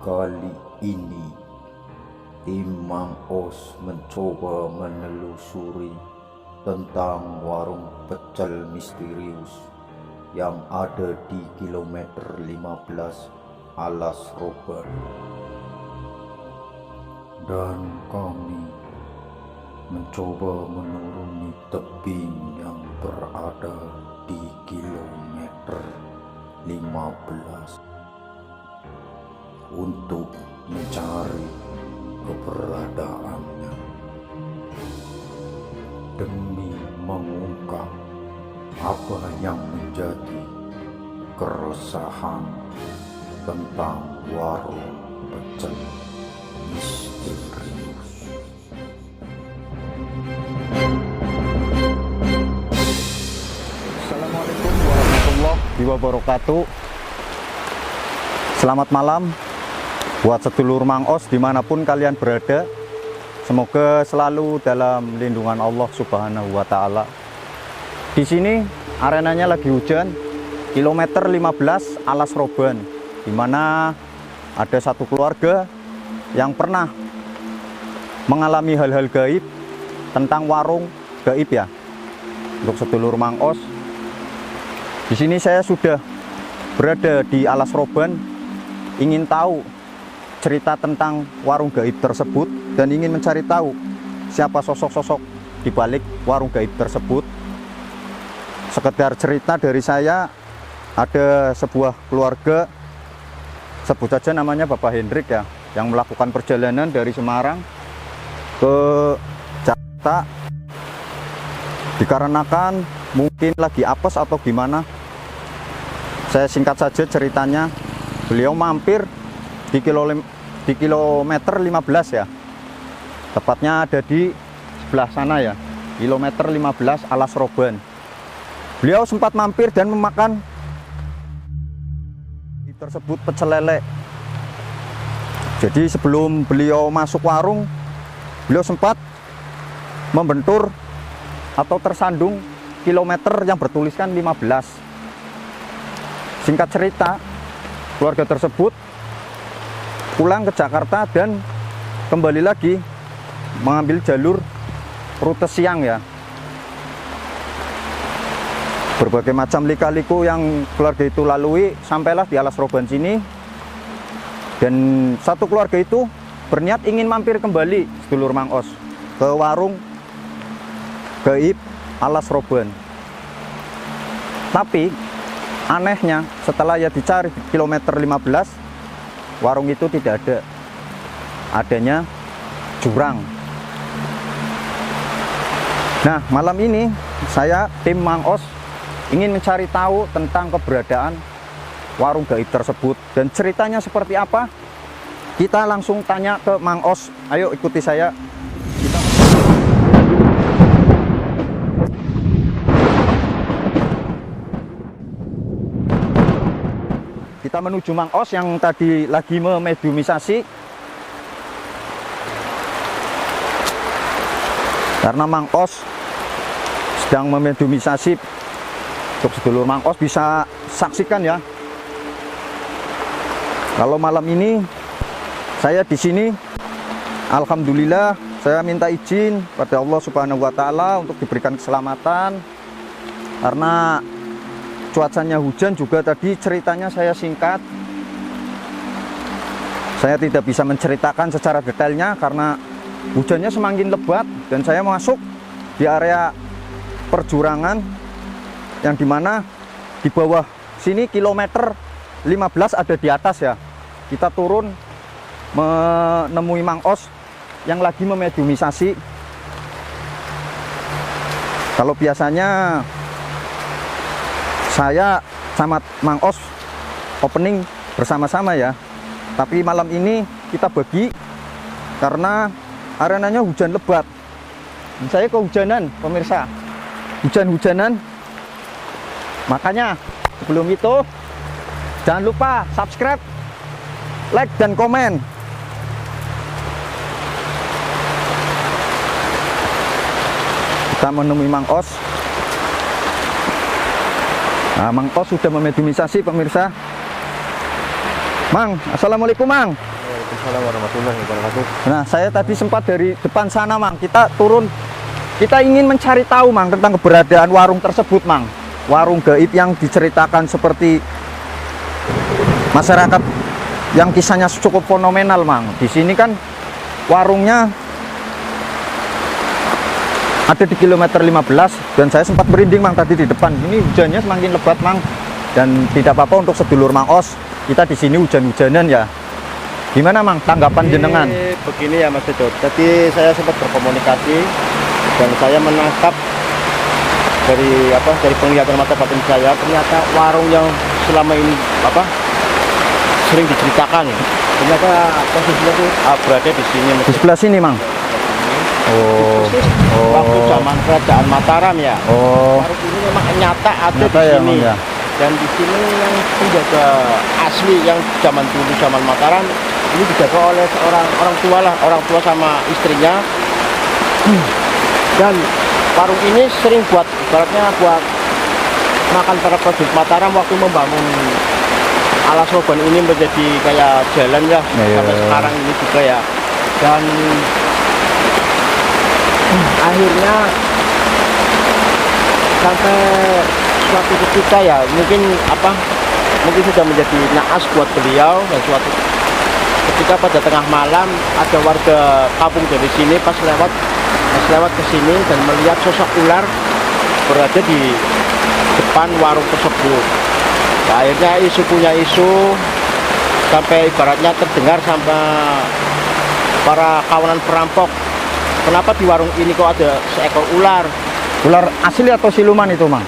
Kali ini, tim Mang Os mencoba menelusuri tentang warung pecel misterius yang ada di kilometer 15 Alas Roban. Dan kami mencoba menuruni tebing yang berada di kilometer 15 untuk mencari keberadaannya demi mengungkap apa yang menjadi keresahan tentang warung pecel misterius. Assalamualaikum warahmatullahi wabarakatuh. Selamat malam buat sedulur Mang Os dimanapun kalian berada. Semoga selalu dalam lindungan Allah Subhanahu wa Ta'ala. Di sini arenanya lagi hujan, kilometer 15 Alas Roban, di mana ada satu keluarga yang pernah mengalami hal-hal gaib tentang warung gaib ya. Untuk sedulur Mang Os, di sini saya sudah berada di Alas Roban, ingin tahu cerita tentang warung gaib tersebut dan ingin mencari tahu siapa sosok-sosok di balik warung gaib tersebut. Sekedar cerita dari saya, ada sebuah keluarga, sebut saja namanya Bapak Hendrik ya, yang melakukan perjalanan dari Semarang ke Jakarta dikarenakan mungkin lagi apes atau gimana. Saya singkat saja ceritanya, beliau mampir di kilometer 15 ya, tepatnya ada di sebelah sana ya, kilometer 15 Alas Roban. Beliau sempat mampir dan memakan tersebut pecel lele. Jadi sebelum beliau masuk warung, beliau sempat membentur atau tersandung kilometer yang bertuliskan 15. Singkat cerita, keluarga tersebut pulang ke Jakarta dan kembali lagi mengambil jalur rute siang ya. Berbagai macam lika-liku yang keluarga itu lalui, sampailah di Alas Roban sini. Dan satu keluarga itu berniat ingin mampir kembali, sedulur Mang Os, ke warung gaib Alas Roban. Tapi anehnya, setelah ya dicari di kilometer 15, warung itu tidak ada. Adanya jurang. Nah, malam ini saya tim Mang Os ingin mencari tahu tentang keberadaan warung gaib tersebut dan ceritanya seperti apa. Kita langsung tanya ke Mang Os. Ayo ikuti saya. Kita menuju Mang Os yang tadi lagi memediumisasi. Karena Mang Os sedang memediumisasi, untuk sedulur Mang Os bisa saksikan ya. Kalau malam ini saya di sini, alhamdulillah saya minta izin pada Allah Subhanahu wa Ta'ala untuk diberikan keselamatan. Karena cuacanya hujan juga, tadi ceritanya saya singkat. Saya tidak bisa menceritakan secara detailnya karena hujannya semakin lebat dan saya masuk di area perjurangan yang dimana di bawah sini kilometer 15 ada di atas ya. Kita turun menemui Mang Os yang lagi memediumisasi. Kalau biasanya saya sama Mang Os opening bersama-sama ya, tapi malam ini kita bagi karena arenanya hujan lebat. Saya kehujanan pemirsa, hujan-hujanan. Makanya sebelum itu jangan lupa subscribe, like dan komen. Kita menemui Mang Os. Nah, Mang Os sudah memediumisasi pemirsa. Mang, assalamualaikum Mang. Waalaikumsalam warahmatullahi wabarakatuh. Nah, saya tadi sempat dari depan sana, Mang. Kita turun, kita ingin mencari tahu, Mang, tentang keberadaan warung tersebut, Mang. Warung gaib yang diceritakan seperti masyarakat yang kisahnya cukup fenomenal, Mang. Di sini kan warungnya ada di kilometer 15 dan saya sempat merinding, Mang, tadi di depan. Ini hujannya semakin lebat, Mang. Dan tidak apa-apa untuk sedulur Mang Os. Kita di sini hujan-hujanan ya. Gimana, Mang, tanggapan jenengan? Begini ya Mas Dodot. Tadi saya sempat berkomunikasi dan saya menangkap dari penglihatan mata batin saya, ternyata warung yang selama ini sering diceritakan ternyata posisinya itu berada di sini. Di sebelah sini, Mang. Oh. Waktu zaman kerajaan Mataram ya. Oh. Warung ini memang nyata ada Nyata di ya, sini. Mang, ya. Dan di sini yang penjaga asli yang zaman dulu zaman Mataram ini dijaga oleh seorang orang tua sama istrinya. Dan warung ini sering buat ibaratnya buat makan para prajurit Mataram waktu membangun Alas Roban ini menjadi kayak jalan ya, sampai sekarang ini juga ya. Dan akhirnya sampai suatu ketika ya mungkin sudah menjadi naas buat beliau, dan suatu ketika pada tengah malam ada warga kampung dari sini pas lewat ke sini dan melihat sosok ular berada di depan warung tersebut. Nah, akhirnya isu punya isu sampai ibaratnya terdengar sama para kawanan perampok, kenapa di warung ini kok ada seekor ular? Ular asli atau siluman itu, Mang?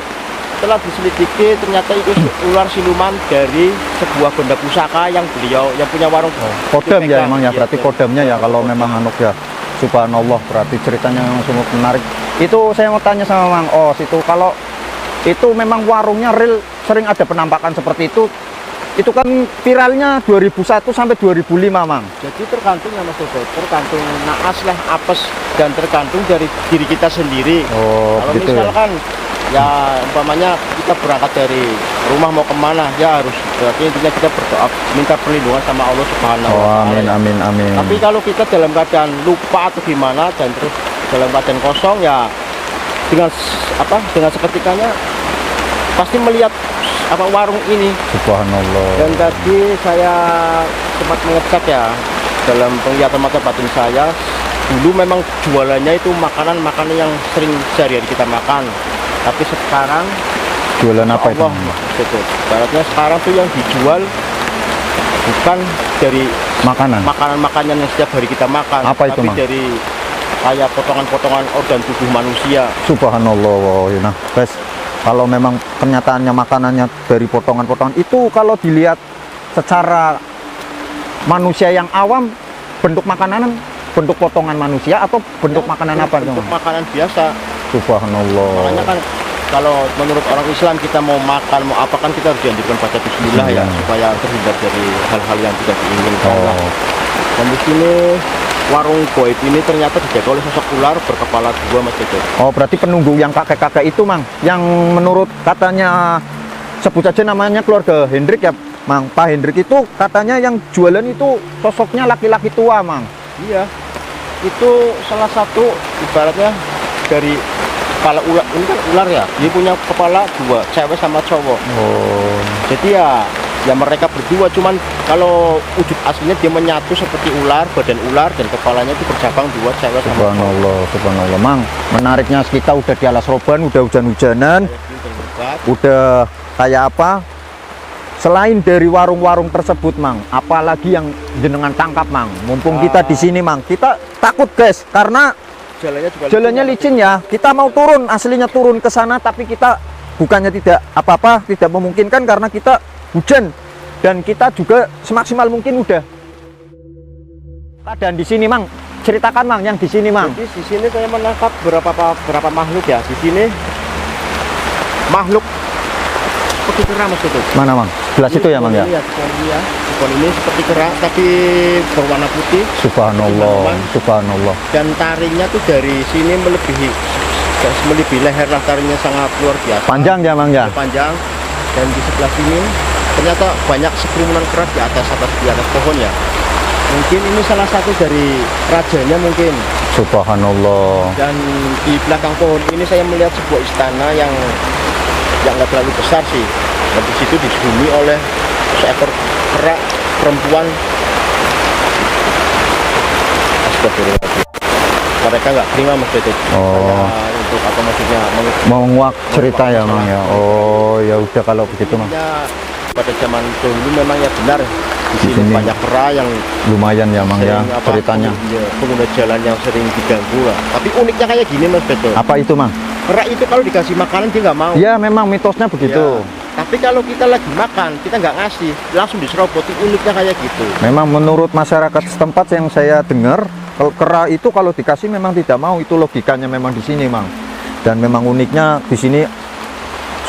Setelah diselidiki ternyata itu ular siluman dari sebuah benda pusaka yang beliau yang punya warung. Kodam ya, emang ya, berarti kodamnya ya kalau memang anuk ya. Subhanallah, berarti ceritanya memang sungguh menarik. Itu saya mau tanya sama Mang Os, itu kalau itu memang warungnya real sering ada penampakan seperti itu kan viralnya 2001 sampai 2005, Mang. Jadi tergantung ya Mas Dodot, tergantung naas lah, apes, dan tergantung dari diri kita sendiri. Oh, kalau gitu misalkan ya umpamanya kita berangkat dari rumah mau kemana ya harus berarti intinya kita berdoa minta perlindungan sama Allah Subhanahu wa Ta'ala. Amin, amin, amin. Tapi kalau kita dalam keadaan lupa atau gimana dan terus dalam keadaan kosong ya dengan seketikanya pasti melihat warung ini. Subhanallah. Dan tadi saya sempat mengecek ya dalam penglihatan mata batin saya, dulu memang jualannya itu makanan-makanan yang sering sehari-hari kita makan. Tapi sekarang jualan apa itu? Betul. Baratnya sekarang tuh yang dijual bukan dari makanan-makanan yang setiap hari kita makan, apa itu, tapi Mang? dari kayak potongan-potongan organ tubuh manusia. Subhanallah. Nah, guys, kalau memang kenyataannya makanannya dari potongan-potongan itu, kalau dilihat secara manusia yang awam, bentuk makanan bentuk potongan manusia atau bentuk makanan apa? Bentuk makanan biasa. Subhanallah. Makanya kan kalau menurut orang Islam kita mau makan mau apa kan kita harus dianjurkan baca bismillah ya, supaya terhindar dari hal-hal yang tidak diinginkan. Dan di sini warung goib ini ternyata dijaga oleh sosok ular berkepala dua, Mas Dodot. Oh, berarti penunggu yang kakek-kakek itu, Mang, yang menurut katanya sebut saja namanya keluarga Hendrik ya, Mang. Pak Hendrik itu katanya yang jualan itu sosoknya laki-laki tua, Mang. Iya, itu salah satu ibaratnya dari kepala ular. Ini kan ular ya, dia punya kepala dua, cewek sama cowok. Oh, jadi ya mereka berdua, cuman kalau wujud aslinya dia menyatu seperti ular, badan ular dan kepalanya itu bercabang dua, cewek sama cowok. Subhanallah, Mang. Menariknya kita udah di Alas Roban, udah hujan-hujanan, udah kayak apa? Selain dari warung-warung tersebut, Mang, apalagi yang jenengan tangkap, Mang? Mumpung kita di sini, Mang, kita takut, guys, karena jalannya licin ya. Kita mau turun, aslinya turun ke sana, tapi kita bukannya tidak apa-apa, tidak memungkinkan karena kita hujan dan kita juga semaksimal mungkin udah. Dan di sini, Mang, ceritakan, Mang, yang di sini, Mang. Jadi di sini saya menangkap berapa makhluk ya. Di sini makhluk seperti kera, Mas Dodot. Mana, Mang? Sebelah situ ya, Mang ya? Iya, ikon ini seperti kera tapi berwarna putih. Subhanallah, subhanallah. Dan taringnya tuh dari sini melebihi leher lah, taringnya sangat luar biasa. Panjang ya, Mang ya? Panjang. Dan di sebelah sini ternyata banyak sekerumunan kera di atas pohon ya. Mungkin ini salah satu dari rajanya mungkin. Subhanallah. Dan di belakang pohon ini saya melihat sebuah istana yang nggak terlalu besar sih. Dan di situ dihuni oleh seekor kera perempuan. Astagfirullahaladzim. Mereka nggak terima maksudnya. Oh. Saya untuk apa maksudnya? Menguak cerita ya Mang ya. Oh ya udah kalau begitu Mang. Ya, pada zaman dulu memang ya benar di sini sini banyak kera yang Lumayan ya Mang ya sering apa, ceritanya. pengguna jalan yang sering diganggu lah. Tapi uniknya kayak gini Mas Beto. Apa itu Mang? Kera itu kalau dikasih makanan dia nggak mau. Ya memang mitosnya begitu. Ya. Tapi kalau kita lagi makan, kita nggak ngasih, langsung diseroboti. Uniknya kayak gitu. Memang menurut masyarakat setempat yang saya dengar, kalau kera itu kalau dikasih memang tidak mau, itu logikanya memang di sini Mang. Dan memang uniknya di sini,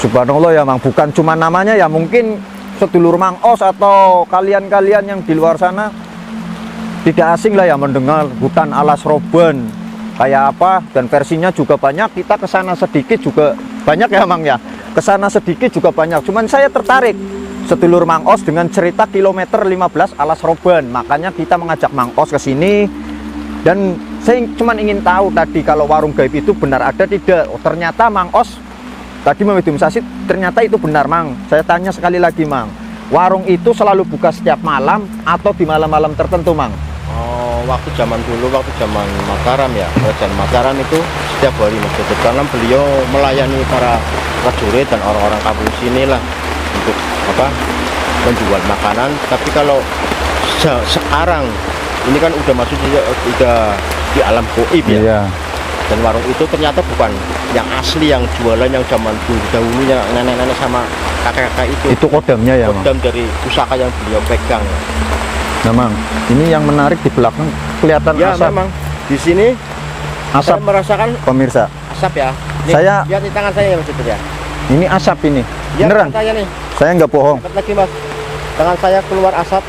subhanallah ya Mang, bukan cuma namanya ya, mungkin sedulur Mang Os atau kalian-kalian yang di luar sana tidak asing lah ya mendengar hutan alas Roban kayak apa, dan versinya juga banyak. Kita kesana sedikit juga banyak ya Mang ya, kesana sedikit juga banyak. Cuman saya tertarik sedulur Mang Os dengan cerita kilometer 15 alas Roban, makanya kita mengajak Mang Os ke sini. Dan saya cuma ingin tahu tadi kalau warung gaib itu benar ada tidak. Oh, ternyata Mang Os tadi memediumisasi, ternyata itu benar Mang. Saya tanya sekali lagi Mang, warung itu selalu buka setiap malam atau di malam-malam tertentu Mang? Oh, waktu zaman dulu, waktu zaman Mataram ya, kerajaan Mataram itu setiap hari Mas Beto. Karena beliau melayani para prajurit dan orang-orang kampung sini lah untuk apa, menjual makanan. Tapi kalau sekarang ini kan udah masuk udah di alam goib ya. Iya. Dan warung itu ternyata bukan yang asli, yang jualan yang zaman dahulunya nenek-nenek sama kakek-kakek itu. Itu kodamnya ya Mang? Kodam dari pusaka yang beliau pegang. Nah Mang, ini yang menarik di belakang kelihatan Ya asap. memang di sini Asap saya merasakan pemirsa. asap ya. Nih, Saya- lihat di tangan saya ya Mas Beto ya. Ini asap ini. Lihat Beneran? tangan saya nih. Saya nggak bohong. Dekat lagi Mas. Tangan saya keluar asap.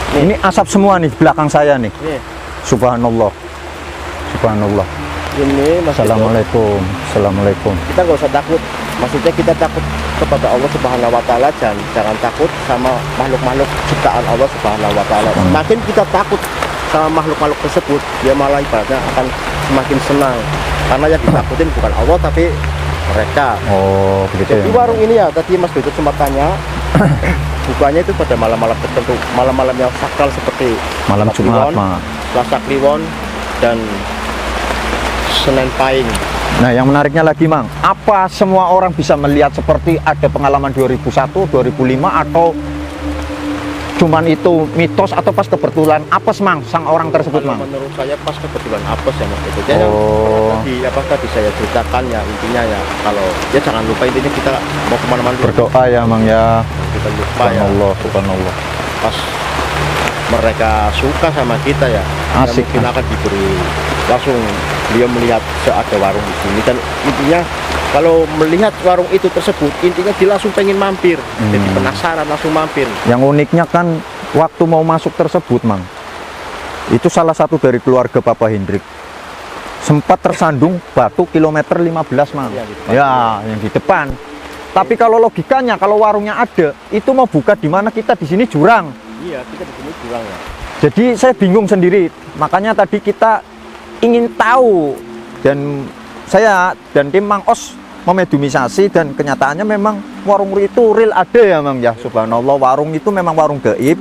Nih. Ini asap semua nih di belakang saya nih. Nih. Subhanallah. Subhanallah. Ini Mas Beto. Assalamualaikum. Assalamualaikum. Kita nggak usah takut. Maksudnya kita takut kepada Allah Subhanahu wa taala, jangan takut sama makhluk-makhluk ciptaan Allah Subhanahu wa taala. Semakin kita takut sama makhluk-makhluk tersebut, dia malah ibaratnya akan semakin senang. Karena yang ditakutin bukan Allah tapi mereka. Oh, begitu Jadi ya. warung ini ya, tadi Mas Beto sempat tanya, bukanya itu pada malam-malam tertentu, malam-malam yang sakral seperti Malam Selasa Jumat, Kliwon, Mang. Selasa Kliwon, dan Senin Pahing. Nah, yang menariknya lagi, Mang, apa semua orang bisa melihat seperti ada pengalaman 2001, 2005 atau cuman itu mitos atau pas kebetulan apes, Mang, sang orang tersebut, Kalau Mang? menurut saya pas kebetulan apes ya Mas Beto. Oh. Yang tadi saya ceritakan ya, intinya ya kalau ya jangan lupa intinya kita mau kemana-mana dulu. Berdoa ya, Mang ya. Kita lupa ya Subhanallah, subhanallah. pas mereka suka sama kita ya, Asik, mungkin akan diberi langsung beliau melihat ada warung di sini, dan intinya kalau melihat warung itu tersebut intinya dia langsung pengen mampir, jadi penasaran langsung mampir. Yang uniknya kan waktu mau masuk tersebut, Mang, itu salah satu dari keluarga Papa Hendrik sempat tersandung batu kilometer 15, Mang. Iya, di depan. Ya, yang di depan. Tapi kalau logikanya kalau warungnya ada, itu mau buka di mana, kita di sini jurang. Iya, kita di sini pulang ya. Jadi saya bingung sendiri. Makanya tadi kita ingin tahu, dan saya dan tim Mang Os memediumisasi, dan kenyataannya memang warung itu real ada ya, Mang ya. Subhanallah, warung itu memang warung gaib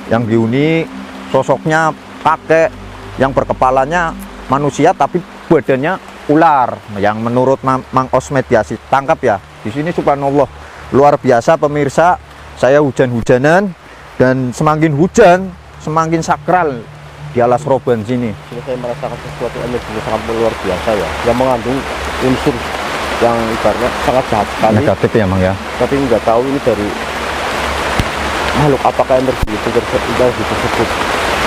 yang dihuni sosoknya kakek yang berkepalanya manusia tapi badannya ular, yang menurut Mang Os mediasi tangkap ya. Di sini subhanallah luar biasa pemirsa. Saya hujan-hujanan, dan semakin hujan semakin sakral di alas Roban sini. Jadi saya merasakan sesuatu energi yang sangat luar biasa ya, yang mengandung unsur yang ibaratnya sangat jahat sekali. Negatif ya, Mang ya. Tapi nggak tahu ini dari makhluk apakah energi itu tersebut.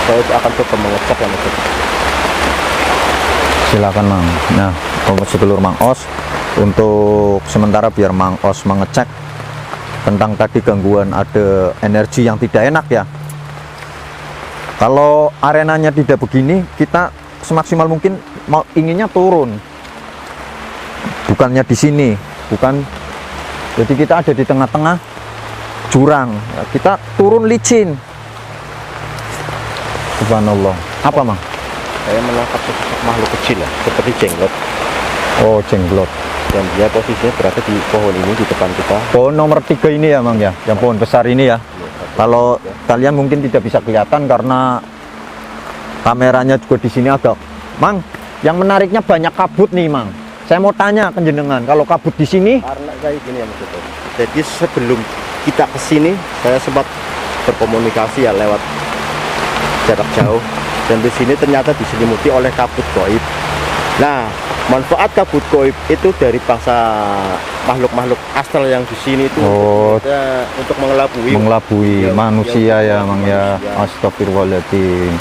Saya akan coba mengecek yang itu. Silakan, Mang. Nah, sedulur Mang Os, untuk sementara biar Mang Os mengecek tentang tadi gangguan ada energi yang tidak enak ya. Kalau arenanya tidak begini, kita semaksimal mungkin inginnya turun. Bukannya di sini, bukan. Jadi kita ada di tengah-tengah jurang. Ya, kita turun licin. Subhanallah. Apa, Mang? Saya menangkap sosok makhluk kecil ya, seperti jenglot. Oh, jenglot. Dan dia posisinya berada di pohon ini di depan kita. Pohon nomor 3 ini ya, Mang ya. Yang pohon besar ini ya. Kalau kalian mungkin tidak bisa kelihatan karena kameranya juga di sini agak. Mang, yang menariknya banyak kabut nih, Mang. Saya mau tanya ke jenengan, kalau kabut di sini, Karena kayak gini ya Mas Toto. Jadi sebelum kita ke sini, saya sempat berkomunikasi ya lewat jarak jauh. Dan di sini ternyata diselimuti oleh kabut goib. Nah, manfaat kabut goib itu dari bangsa makhluk-makhluk astral yang di sini itu Oh. untuk mengelabui mengelabui Ya, manusia ya, ya, Mang ya. manusia. Astagfirullahaladzim.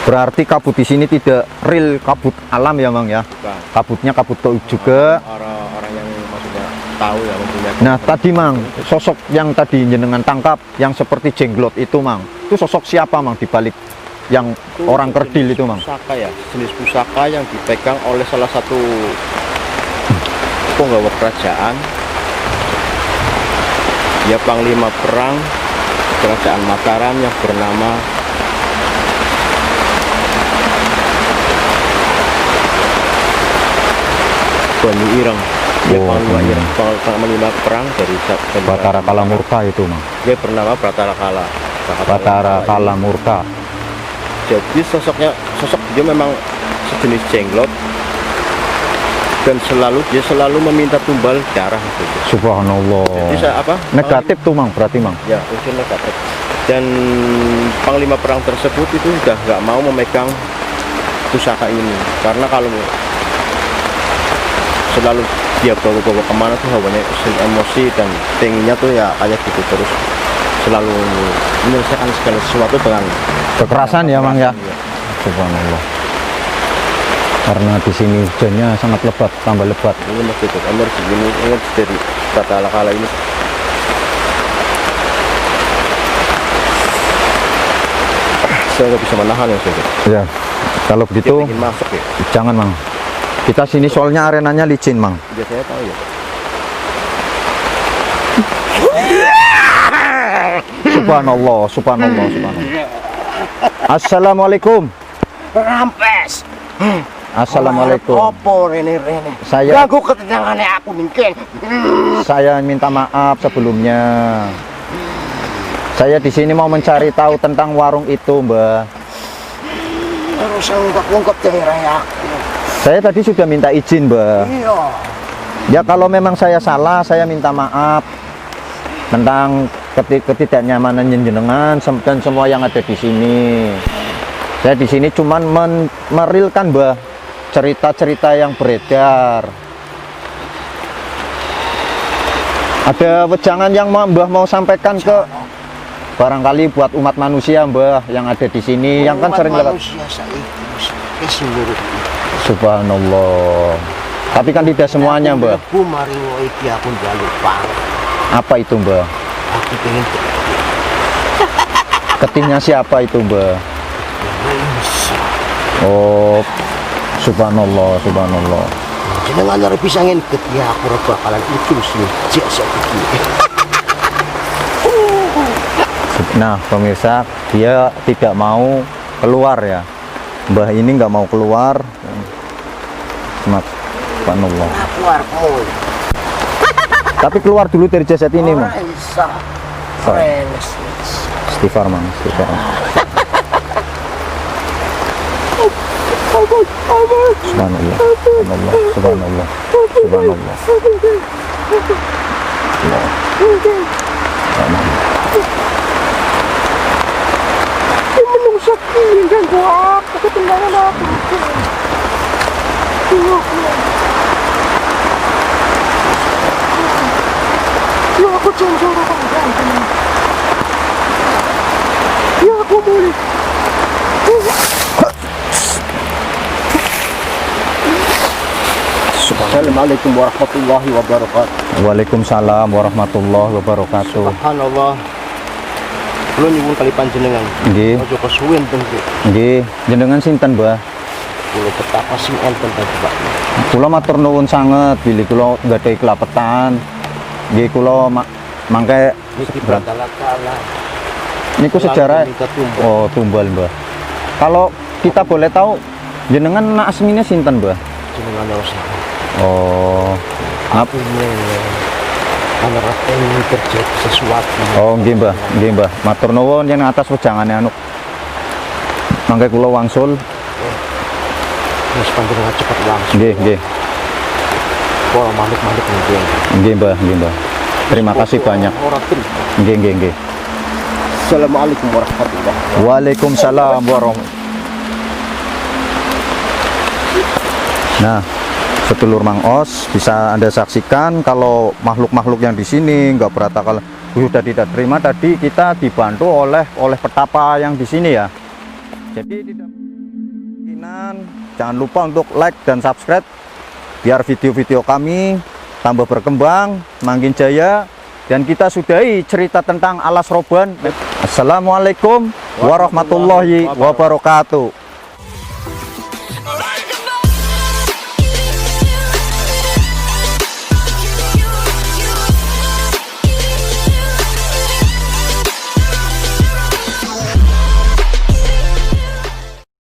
Berarti kabut di sini tidak real kabut alam ya, Mang ya. Bukan. Kabutnya kabut goib juga. Orang-orang yang maksudnya tahu ya mempunyai. Nah, tadi, Mang, sosok yang tadi jenengan tangkap yang seperti jenglot itu, Mang. Itu sosok siapa, Mang, di balik yang Itu orang jenis kerdil itu, Mang? Pusaka ya, jenis pusaka yang dipegang oleh salah satu penggawa kerajaan. Dia panglima perang kerajaan Mataram yang bernama Banyu Ireng. Dia Oh, panglima Banyu Ireng, panglima perang dari Batara Kala Murka itu, Mang. Dia bernama Batara Kala. Batara Kala Murka. Jadi sosok dia memang sejenis jenglot dan dia selalu meminta tumbal darah gitu. Subhanallah. Jadi saya apa? Negatif tuh, Mang, berarti, Mang. Ya, unsur negatif. Dan panglima perang tersebut itu sudah nggak mau memegang pusaka ini karena kalau selalu dia bawa kemana tuh hawanya emosi dan pengennya tuh ya kayak gitu terus selalu menyelesaikan segala sesuatu dengan Kekerasan ya, Mang ya. Iya. Subhanallah. Karena di sini hujannya sangat lebat, tambah lebat. Ini masih itu energi dari Batara Kala ini. Saya nggak bisa menahan ya, saya. Ya, kalau Dia begitu ingin masuk ya. jangan, Mang. Kita sini soalnya arenanya licin, Mang. Biasanya tahu ya. Subhanallah, subhanallah, subhanallah. Assalamualaikum. Rampes. Assalamualaikum. Opo rene. Saya Ganggu ketenangannya aku mungkin. saya minta maaf sebelumnya. Saya di sini mau mencari tahu tentang warung itu, Mbak. Harus ungkap daerah ya. Saya tadi sudah minta izin, Mbak. Iya. Ya kalau memang saya salah, saya minta maaf tentang ketidaknyamanan jenengan dan semua yang ada di sini. Saya di sini cuman merilkan, Mbah, cerita-cerita yang beredar. Ada wejangan yang Mbah mau sampaikan ke barangkali buat umat manusia, Mbah, yang ada di sini yang kan sering lewat. Subhanallah. Tapi kan tidak semuanya, Mbah. Aku maringo iki aku njaluk pang. Apa itu, Mbah? Aku pengen Ketihnya siapa itu, Mbah? bisa. Oh, subhanallah, subhanallah. Jenengan arep bisa ngenket ya aku ora bakalan itu sih. Jasa iki. Nah, pemirsa, dia tidak mau keluar ya. Mbah ini nggak mau keluar. Subhanallah. Aku arep mau. Tapi keluar dulu dari jasad ini, Mang. Ora bisa. Sorry. Frenes. Istighfar, Mang. Istighfar. Subhanallah. Subhanallah. Subhanallah. Subhanallah. Subhanallah. Menungsak ini ganggu aku ketenangan aku. Ya aku janji ya aku boleh. Assalamualaikum warahmatullahi wabarakatuh. Waalaikumsalam warahmatullahi wabarakatuh. Subhanallah. Kula nyuwun kali panjenengan. Nggih, Aja kesuwen tengku. nggih. Jenengan sinten, Mbah? Kula betapa sing enten tadi, Pak. Kula matur nuwun sanget bilih kula nggadahi kelapetan. Nggih kula mangke Niki Batara Kala. niku sejarah. Minta tumbal. Oh, tumbal, Mbah. Kalau kita boleh tahu, jenengan nak asmine sinten, Mbah? Jenengan usah. Oh, ngap. Ini karena ini terjadi sesuatu. Oh, nggih, Mbah. Nggih, Mbah. Matur nuwun yen atas wejangane anu. Mangke kula wangsul. Wis panjenengan cepet langsung. Nggih, nggih. Kalau malik-malik mungkin. Nggih, Mbah, nggih, Mbah. Terima kasih banyak. Orang terima. Nggih, nggih, nggih. Assalamualaikum warahmatullahi wabarakatuh. Waalaikumsalam warahmatullahi. Nah, sedulur Mang Os, bisa Anda saksikan kalau makhluk-makhluk yang di sini nggak berakal sudah tidak terima. Tadi kita dibantu oleh petapa yang di sini ya. Jadi tidak kemungkinan, jangan lupa untuk like dan subscribe biar video-video kami tambah berkembang, makin jaya. Dan kita sudahi cerita tentang Alas Roban. Assalamualaikum warahmatullahi wabarakatuh.